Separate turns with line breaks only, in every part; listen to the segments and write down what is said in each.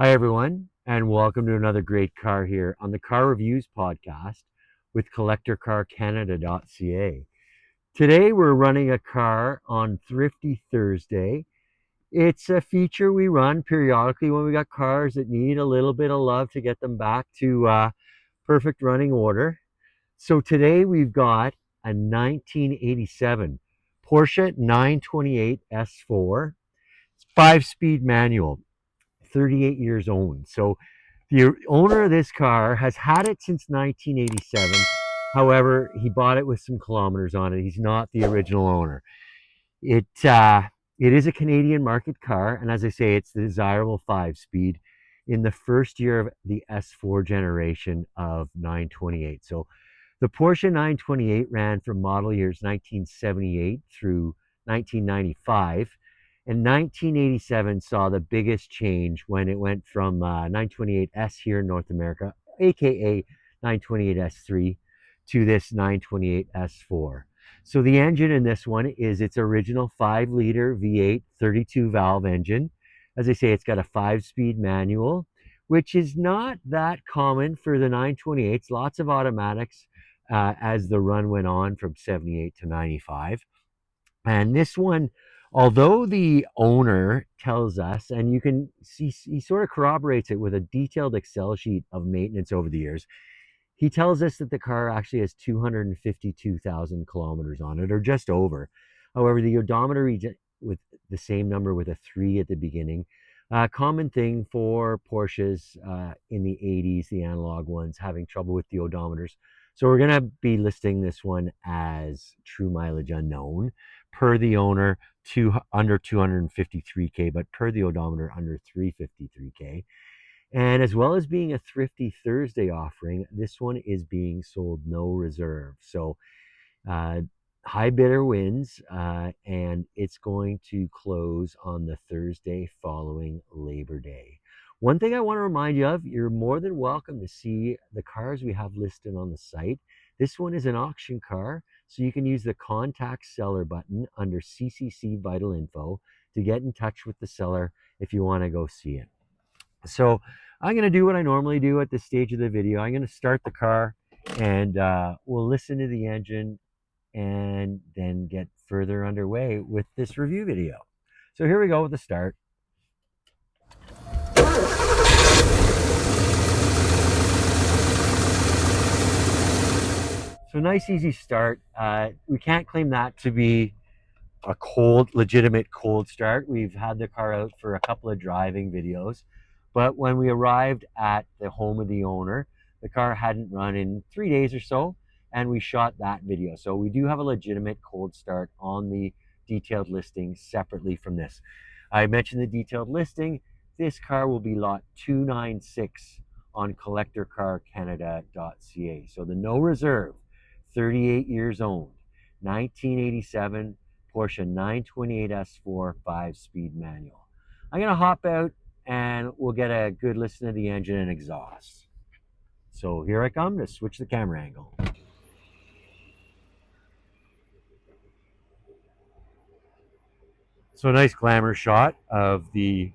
Hi, everyone, and welcome to another great car here on the Car Reviews podcast with CollectorCarCanada.ca. Today, we're running a car on Thrifty Thursday. It's a feature we run periodically when we got cars that need a little bit of love to get them back to perfect running order. So today, we've got a 1987 Porsche 928 S4, 5-speed manual. 38 years owned. So the owner of this car has had it since 1987. However, he bought it with some kilometers on it. He's not the original owner. It uh, it is a Canadian market car, and as I say, it's the desirable 5-speed in the first year of the S4 generation of 928. So the Porsche 928 ran from model years 1978 through 1995, and 1987 saw the biggest change when it went from 928S here in North America, aka 928S3, to this 928S4. So the engine in this one is its original 5-liter V8 32 valve engine. As I say, it's got a 5-speed manual, which is not that common for the 928s. Lots of automatics as the run went on from 78 to 95. And this one, although the owner tells us, and you can see, he sort of corroborates it with a detailed Excel sheet of maintenance over the years. He tells us that the car actually has 252,000 kilometers on it, or just over. However, the odometer reads it with the same number with a 3 at the beginning. Common thing for Porsches in the 80s, the analog ones, having trouble with the odometers. So we're going to be listing this one as true mileage unknown. Per the owner, under 253K, but per the odometer, under 353K. And as well as being a Thrifty Thursday offering, this one is being sold no reserve. So uh, high bidder wins, and it's going to close on the Thursday following Labor Day. One thing I want to remind you of, you're more than welcome to see the cars we have listed on the site. This one is an auction car, so you can use the contact seller button under CCC Vital Info to get in touch with the seller if you want to go see it. So I'm going to do what I normally do at this stage of the video. I'm going to start the car, and we'll listen to the engine and then get further underway with this review video. So here we go with the start. So nice, easy start. We can't claim that to be a legitimate cold start. We've had the car out for a couple of driving videos, but when we arrived at the home of the owner, the car hadn't run in 3 days or so, and we shot that video. So we do have a legitimate cold start on the detailed listing separately from this. I mentioned the detailed listing. This car will be lot 296 on CollectorCarCanada.ca. So the no reserve, 38 years owned, 1987 Porsche 928 S4 5-speed manual. I'm going to hop out and we'll get a good listen to the engine and exhaust. So here I come to switch the camera angle. So a nice glamour shot of the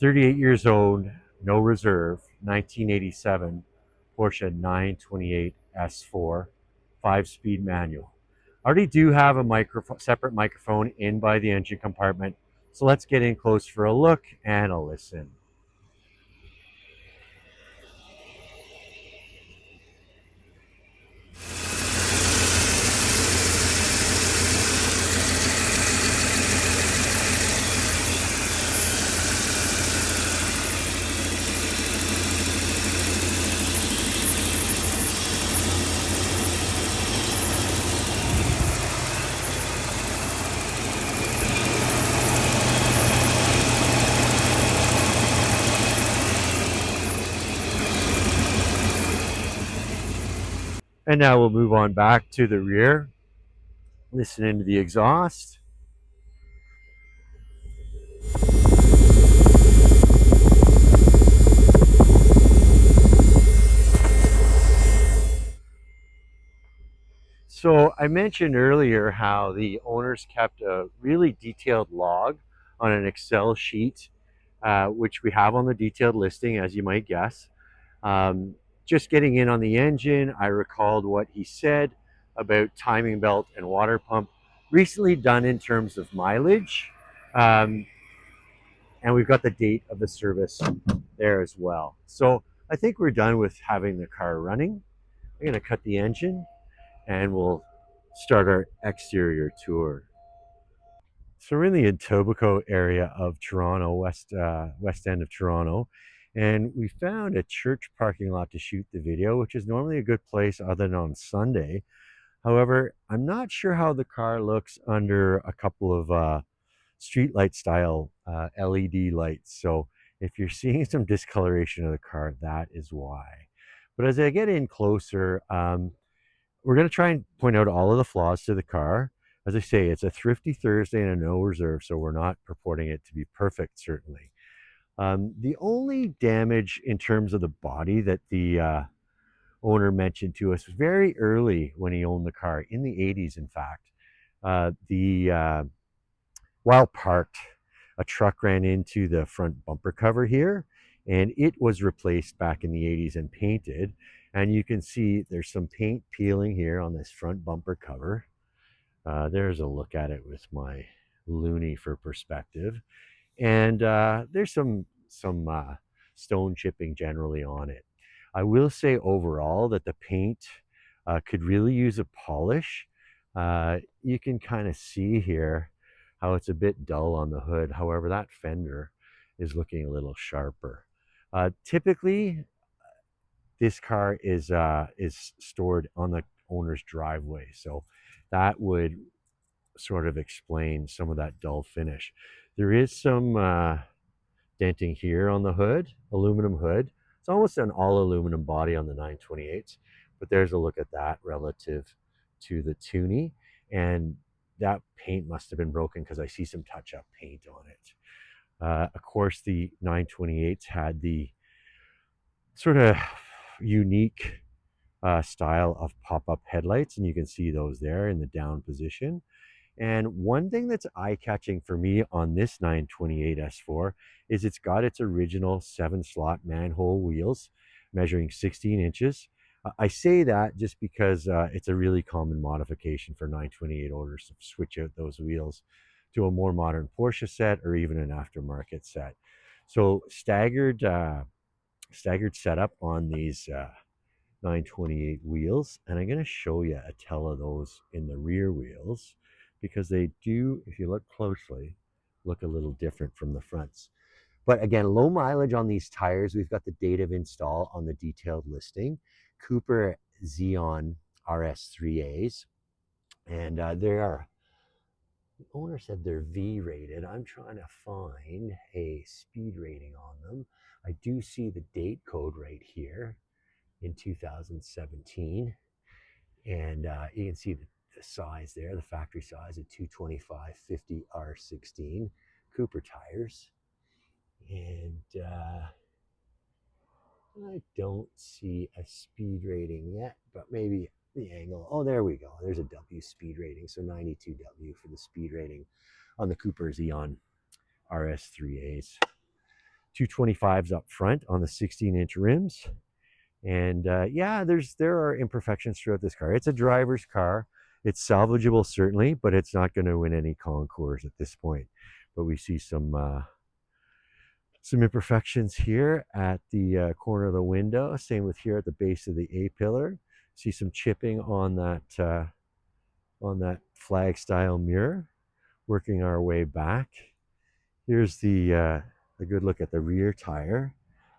38 years old, no reserve, 1987 Porsche 928 S4 5-speed manual. I already do have a separate microphone in by the engine compartment, so let's get in close for a look and a listen. And now we'll move on back to the rear, listening to the exhaust. So I mentioned earlier how the owners kept a really detailed log on an Excel sheet which we have on the detailed listing, as you might guess. Um, just getting in on the engine, I recalled what he said about timing belt and water pump, recently done in terms of mileage. Um, and we've got the date of the service there as well. So I think we're done with having the car running. I'm going to cut the engine and we'll start our exterior tour. So we're in the Etobicoke area of Toronto, west end of Toronto, and we found a church parking lot to shoot the video, which is normally a good place other than on Sunday. However, I'm not sure how the car looks under a couple of street light style LED lights. So if you're seeing some discoloration of the car, that is why. But as I get in closer, we're going to try and point out all of the flaws to the car. As I say, it's a thrifty Thursday and a no reserve, so we're not purporting it to be perfect, certainly. The only damage in terms of the body that the owner mentioned to us very early when he owned the car, in the 80s, in fact. While parked, a truck ran into the front bumper cover here, and it was replaced back in the 80s and painted. And you can see there's some paint peeling here on this front bumper cover. There's a look at it with my loonie for perspective. And there's some stone chipping generally on it. I will say overall that the paint could really use a polish. You can kind of see here how it's a bit dull on the hood. However, that fender is looking a little sharper. Typically, this car is stored on the owner's driveway, so that would sort of explain some of that dull finish. There is some denting here on the hood, aluminum hood. It's almost an all aluminum body on the 928s, but there's a look at that relative to the Toonie. And that paint must have been broken because I see some touch up paint on it. Of course, the 928s had the sort of unique style of pop up headlights, and you can see those there in the down position. And one thing that's eye-catching for me on this 928 S4 is it's got its original 7-slot manhole wheels measuring 16 inches. I say that just because it's a really common modification for 928 owners to switch out those wheels to a more modern Porsche set or even an aftermarket set. So staggered setup on these 928 wheels, and I'm going to show you a tell of those in the rear wheels, because they do, if you look closely, look a little different from the fronts. But again, low mileage on these tires. We've got the date of install on the detailed listing. Cooper Xeon RS3As, and they are, the owner said they're V rated. I'm trying to find a speed rating on them. I do see the date code right here in 2017, and you can see the size there, the factory size at 225/50 R16 Cooper tires. And I don't see a speed rating yet, but maybe the angle. Oh, there we go. There's a W speed rating, so 92W for the speed rating on the Cooper Xeon RS3As. 225s up front on the 16-inch rims. And yeah, there are imperfections throughout this car. It's a driver's car. It's salvageable, certainly, but it's not going to win any concours at this point. But we see some imperfections here at the corner of the window. Same with here at the base of the A-pillar. See some chipping on that flag style mirror. Working our way back. Here's the good look at the rear tire.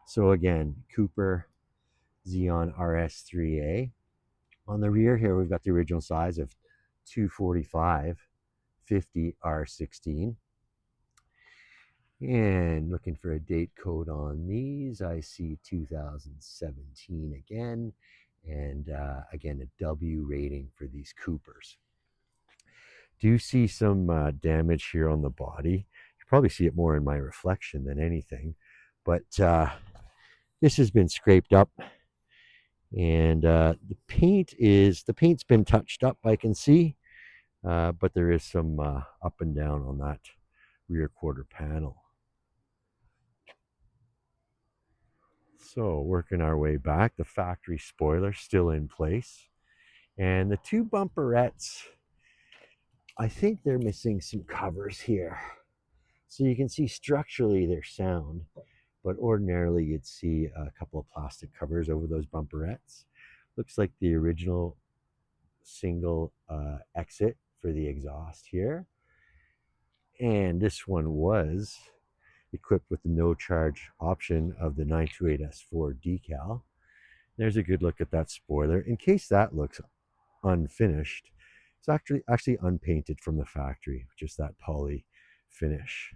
So again, Cooper Xeon RS3A. On the rear here, we've got the original size of 245/50 R16. And looking for a date code on these, I see 2017 again. And again, a W rating for these Coopers. Do see some damage here on the body. You probably see it more in my reflection than anything. But this has been scraped up. And the paint's been touched up, I can see, but there is some up and down on that rear quarter panel. So working our way back, the factory spoiler still in place. And the two bumperettes, I think they're missing some covers here. So you can see structurally they're sound, but ordinarily you'd see a couple of plastic covers over those bumperettes. Looks like the original single exit for the exhaust here. And this one was equipped with the no charge option of the 928S4 decal. There's a good look at that spoiler. In case that looks unfinished, it's actually unpainted from the factory, just that poly finish.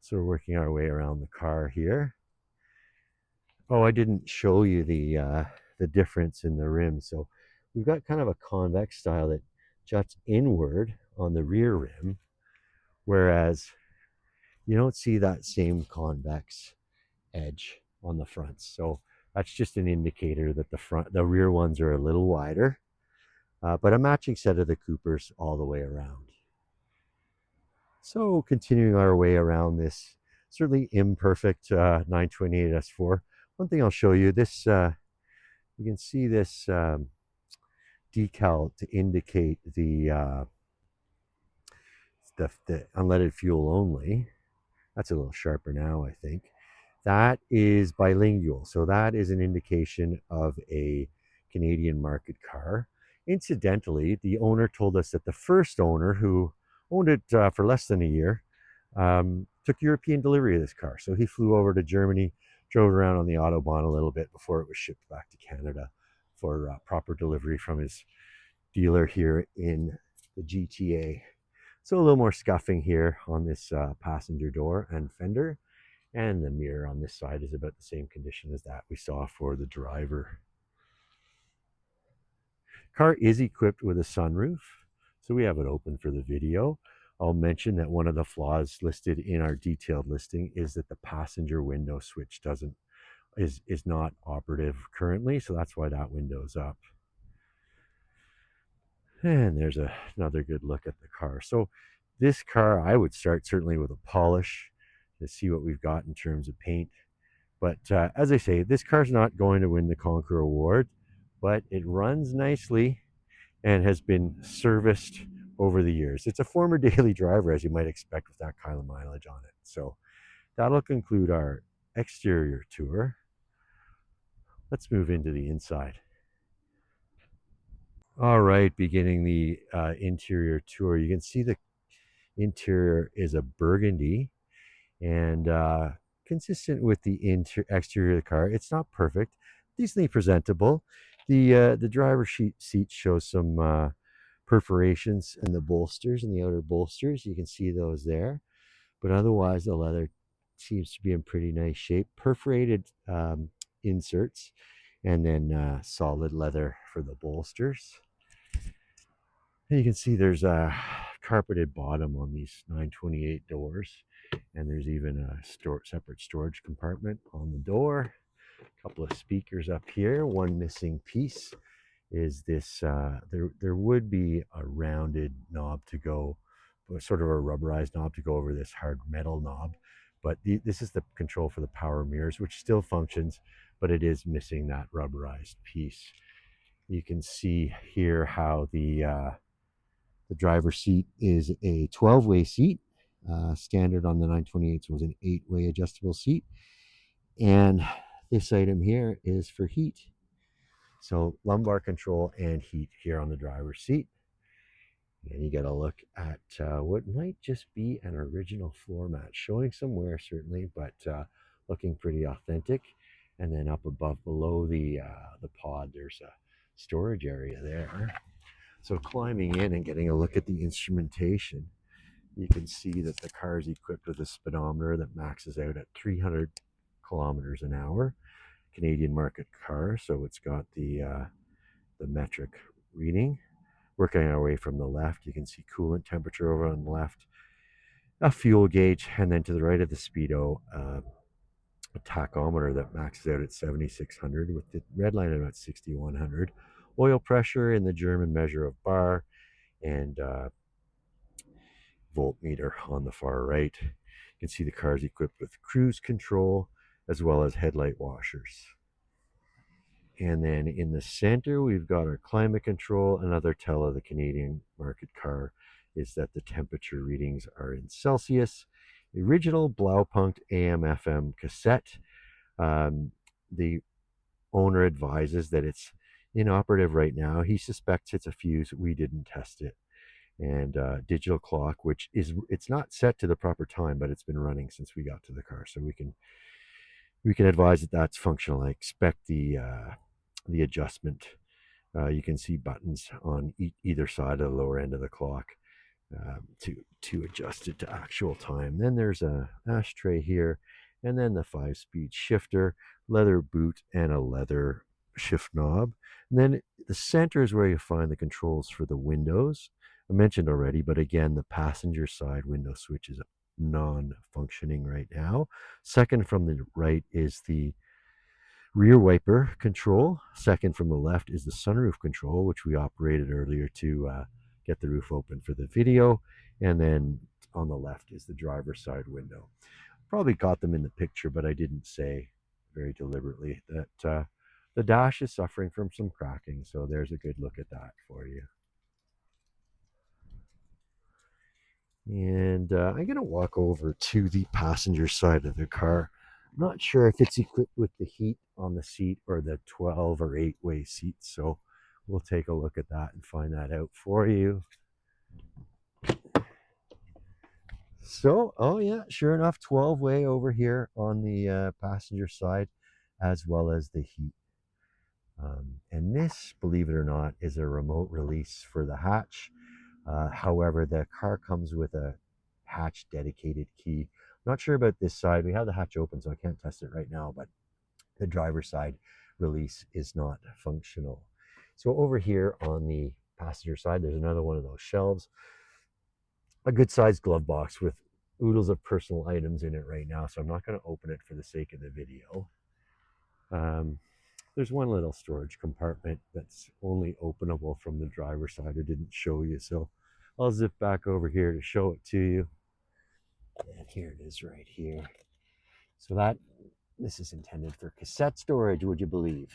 So we're working our way around the car here. Oh, I didn't show you the difference in the rim. So we've got kind of a convex style that juts inward on the rear rim, whereas you don't see that same convex edge on the fronts. So that's just an indicator that the rear ones are a little wider, but a matching set of the Coopers all the way around. So continuing our way around this certainly imperfect 928S4. One thing I'll show you, this you can see this decal to indicate the unleaded fuel only. That's a little sharper now, I think. That is bilingual, so that is an indication of a Canadian market car. Incidentally, the owner told us that the first owner, who owned it for less than a year, took European delivery of this car. So he flew over to Germany, drove around on the Autobahn a little bit before it was shipped back to Canada for proper delivery from his dealer here in the GTA. So a little more scuffing here on this passenger door and fender. And the mirror on this side is about the same condition as that we saw for the driver. Car is equipped with a sunroof, so we have it open for the video. I'll mention that one of the flaws listed in our detailed listing is that the passenger window switch is not operative currently, so that's why that window's up. And there's another good look at the car. So this car, I would start certainly with a polish to see what we've got in terms of paint. But as I say, this car's not going to win the Conquer Award, but it runs nicely and has been serviced over the years. It's a former daily driver, as you might expect with that kind of mileage on it. So that'll conclude our exterior tour. Let's move into the inside. All right, beginning the interior tour. You can see the interior is a burgundy and consistent with the exterior of the car. It's not perfect, decently presentable. The driver's seat shows some perforations in the bolsters, in the outer bolsters. You can see those there, but otherwise the leather seems to be in pretty nice shape. Perforated inserts, and then solid leather for the bolsters. And you can see there's a carpeted bottom on these 928 doors, and there's even a separate storage compartment on the door. A couple of speakers up here. One missing piece is this. There would be a rounded knob to go, sort of a rubberized knob to go over this hard metal knob, but this is the control for the power mirrors, which still functions, but it is missing that rubberized piece. You can see here how the driver's seat is a 12-way seat. Standard on the 928s was an 8-way adjustable seat. And this item here is for heat. So lumbar control and heat here on the driver's seat. And you get a look at what might just be an original floor mat, showing some wear certainly, but looking pretty authentic. And then up above below the pod, there's a storage area there. So climbing in and getting a look at the instrumentation, you can see that the car is equipped with a speedometer that maxes out at 300 kilometers an hour. Canadian market car, so it's got the metric reading. Working our way from the left, you can see coolant temperature over on the left, a fuel gauge, and then to the right of the speedo, a tachometer that maxes out at 7600 with the red line at about 6100. Oil pressure in the German measure of bar, and voltmeter on the far right. You can see the car is equipped with cruise control, as well as headlight washers. And then in the center, we've got our climate control. Another tell of the Canadian market car is that the temperature readings are in Celsius. The original Blaupunkt AM FM cassette. The owner advises that it's inoperative right now. He suspects it's a fuse. We didn't test it. And digital clock, which is, it's not set to the proper time, but it's been running since we got to the car, so we can advise that that's functional. I expect the adjustment. You can see buttons on either side of the lower end of the clock to adjust it to actual time. Then there's a ashtray here, and then the 5-speed shifter, leather boot, and a leather shift knob. And then the center is where you find the controls for the windows. I mentioned already, but again, the passenger side window switch is non-functioning right now. Second from the right is the rear wiper control. Second from the left is the sunroof control, which we operated earlier to get the roof open for the video. And then on the left is the driver's side window. Probably got them in the picture, but I didn't say very deliberately that the dash is suffering from some cracking. So there's a good look at that for you. And I'm going to walk over to the passenger side of the car. I'm not sure if it's equipped with the heat on the seat or the 12 or 8-way seats. So we'll take a look at that and find that out for you. So, oh yeah, sure enough, 12-way over here on the passenger side, as well as the heat. And this, believe it or not, is a remote release for the hatch. However, the car comes with a hatch dedicated key. I'm not sure about this side. We have the hatch open, so I can't test it right now, but the driver's side release is not functional. So over here on the passenger side, there's another one of those shelves. A good sized glove box with oodles of personal items in it right now, so I'm not going to open it for the sake of the video. There's one little storage compartment that's only openable from the driver's side. I didn't show you, so I'll zip back over here to show it to you. And here it is right here. So this is intended for cassette storage, would you believe?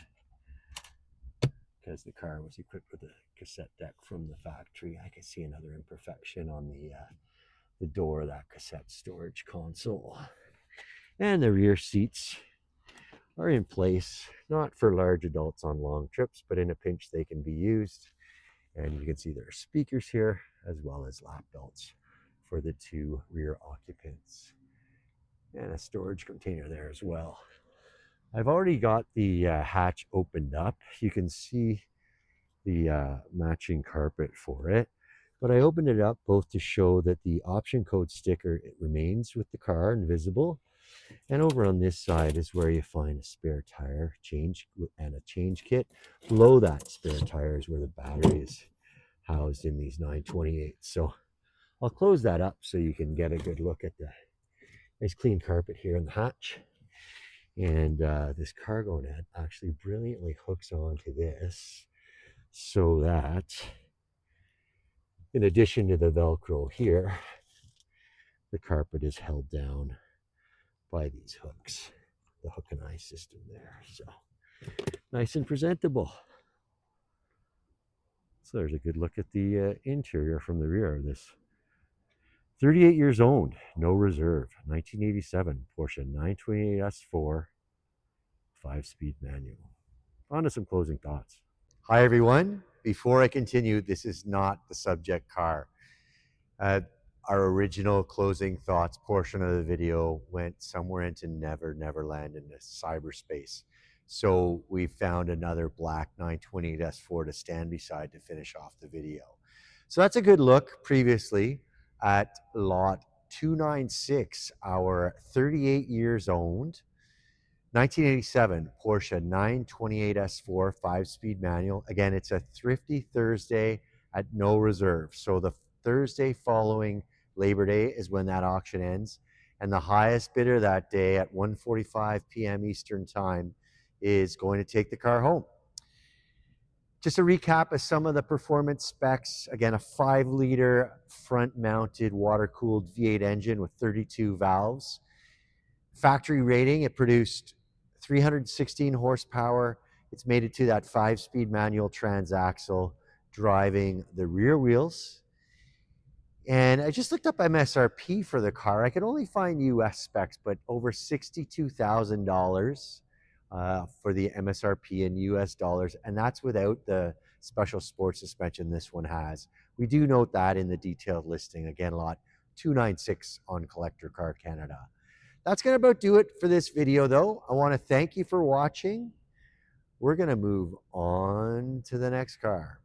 Because the car was equipped with a cassette deck from the factory. I can see another imperfection on the door of that cassette storage console. And the rear seats are in place, not for large adults on long trips, but in a pinch they can be used. And you can see there are speakers here, as well as lap belts for the 2 rear occupants. And a storage container there as well. I've already got the hatch opened up. You can see the matching carpet for it. But I opened it up both to show that the option code sticker, it remains with the car and visible. And over on this side is where you find a spare tire change and a change kit. Below that spare tire is where the battery is housed in these 928s. So I'll close that up so you can get a good look at the nice clean carpet here in the hatch. And this cargo net actually brilliantly hooks onto this so that, in addition to the Velcro here, the carpet is held down by these hooks, the hook and eye system there. So nice and presentable. So there's a good look at the interior from the rear of this 38 years owned, no reserve, 1987 Porsche 928 S4 5-speed manual. On to some closing thoughts. Hi everyone. Before I continue, this is not the subject car. Our original closing thoughts portion of the video went somewhere into Neverland into cyberspace. So we found another black 928 S4 to stand beside to finish off the video. So that's a good look previously at lot 296, our 38 years owned 1987 Porsche 928 S4 5-speed manual. Again, it's a thrifty Thursday at no reserve. So the Thursday following Labor Day is when that auction ends. And the highest bidder that day at 1:45 p.m. Eastern time is going to take the car home. Just a recap of some of the performance specs. Again, a 5-liter front-mounted water-cooled V8 engine with 32 valves. Factory rating, it produced 316 horsepower. It's made it to that 5-speed manual transaxle, driving the rear wheels. And I just looked up MSRP for the car. I could only find US specs, but over $62,000 for the MSRP in US dollars. And that's without the special sports suspension this one has. We do note that in the detailed listing. Again, lot 296 on Collector Car Canada. That's going to about do it for this video, though. I want to thank you for watching. We're going to move on to the next car.